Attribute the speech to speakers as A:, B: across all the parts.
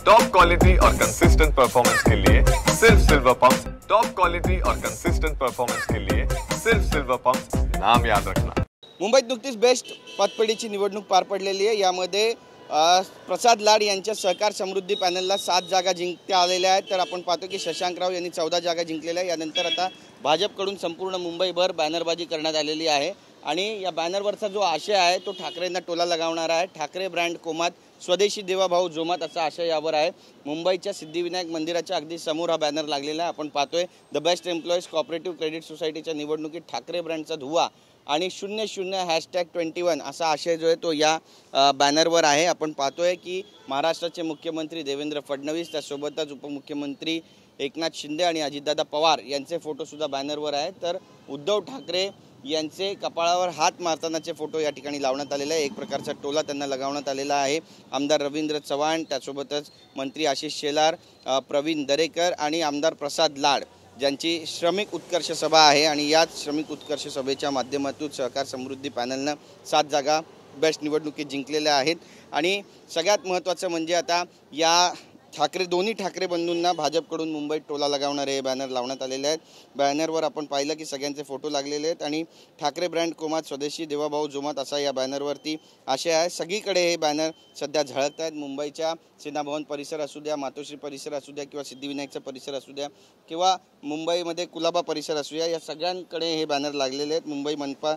A: Top quality और consistent performance के लिए सिर्फ सिल्वर पंप्स। टॉप क्वालिटी और कंसिस्टेंट परफॉर्मेंस के लिए सिर्फ सिल्वर पंप्स, नाम याद रखना।
B: मुंबईत नुकतीच बेस्ट पतपेढीची निवडणूक पार पडलेली आहे। यामध्ये प्रसाद लाड यांच्या सहकार समृद्धी पॅनलला 7 जागा जिंकता आलेल्या आहेत। तर आपण पाहतो की शशांकराव यांनी 14 जागा जिंकलेल्या आहेत। यानंतर आता भाजपकडून संपूर्ण मुंबईभर बॅनरबाजी करण्यात आलेली आहे आणि या बॅनरवरचा जो आशय आहे तो ठाकरेंना टोला लगावणारा आहे। ठाकरे ब्रँड कोमात, स्वदेशी देवा भाऊ जोमात असा आशय यावर आहे। मुंबईच्या सिद्धिविनायक मंदिराच्या अगदी समोर हा बॅनर लागलेला आहे। आपण पाहतोय the best employees cooperative credit सोसायटीच्या निवडणुकीत ठाकरे ब्रँडचा धुवा आणि 00#21 असा आशय जो आहे तो या बॅनरवर आहे। आपण पाहतोय की महाराष्ट्राचे मुख्यमंत्री देवेंद्र फडणवीस, त्यासोबतच उपमुख्यमंत्री एकनाथ शिंदे आणि अजितदादा पवार यांचे फोटोसुद्धा बॅनरवर आहेत। तर उद्धव ठाकरे यांचे कपाळावर हात मारतानाचे फोटो या ठिकाणी लावण्यात आलेले आहे। एक प्रकारचा टोला त्यांना लगावण्यात आलेला आहे। आमदार रवींद्र चव्हाण, त्यासोबतच मंत्री आशिष शेलार, प्रवीण दरेकर आणि आमदार प्रसाद लाड ज्यांची श्रमिक उत्कर्ष सभा आहे आणि याच श्रमिक उत्कर्ष सभेच्या माध्यमातून सहकार समृद्धी पॅनलनं 7 जागा बेस्ट निवडणुकीत जिंकलेल्या आहेत। आणि सगळ्यात महत्त्वाचं म्हणजे आता या दोन्ही ठाकरे बंधूंना भाजपकडून मुंबईत टोला लगावणारे हे बॅनर लावण्यात आलेले आहेत। बॅनरवर आपण पाहिलं की सगळ्यांचे फोटो लागलेले आहेत आणि ठाकरे ब्रँड कोमात, स्वदेशी देवाभाऊ जोमात असा या बॅनरवरती आशय आहे। सगळीकडे हे बॅनर सध्या झळकत आहेत। मुंबईच्या सेनाभवन परिसर असू द्या, मातोश्री परिसर असू द्या किंवा सिद्धिविनायकचा परिसर असू द्या किंवा मुंबईमध्ये कुलाबा परिसर असू द्या, या सगळ्यांकडे हे बॅनर लागलेले आहेत। मुंबई मनपा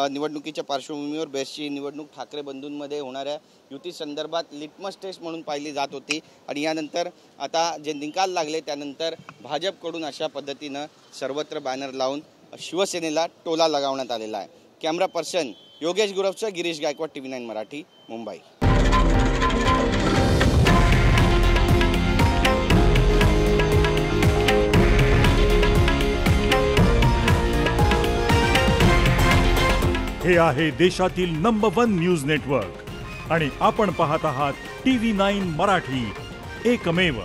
B: निवडणुकीच्या पार्श्वभूमीवर बेस्टची निवडणूक ठाकरे बंधूंमध्ये होणाऱ्या युती संदर्भात लिटमस टेस्ट म्हणून पाहिली जात होती आणि यानंतर आता जे निकाल लागले त्यानंतर भाजपकडून अशा पद्धतीनं सर्वत्र बॅनर लावून शिवसेनेला टोला लगावण्यात आलेला आहे। कॅमेरा पर्सन योगेश गुरवचा, गिरीश गायकवाड, TV9 मराठी, मुंबई।
C: हे आहे देशातील नंबर 1 न्यूज नेटवर्क आणि आपण पाहत आहात TV9 मराठी, एकमेव।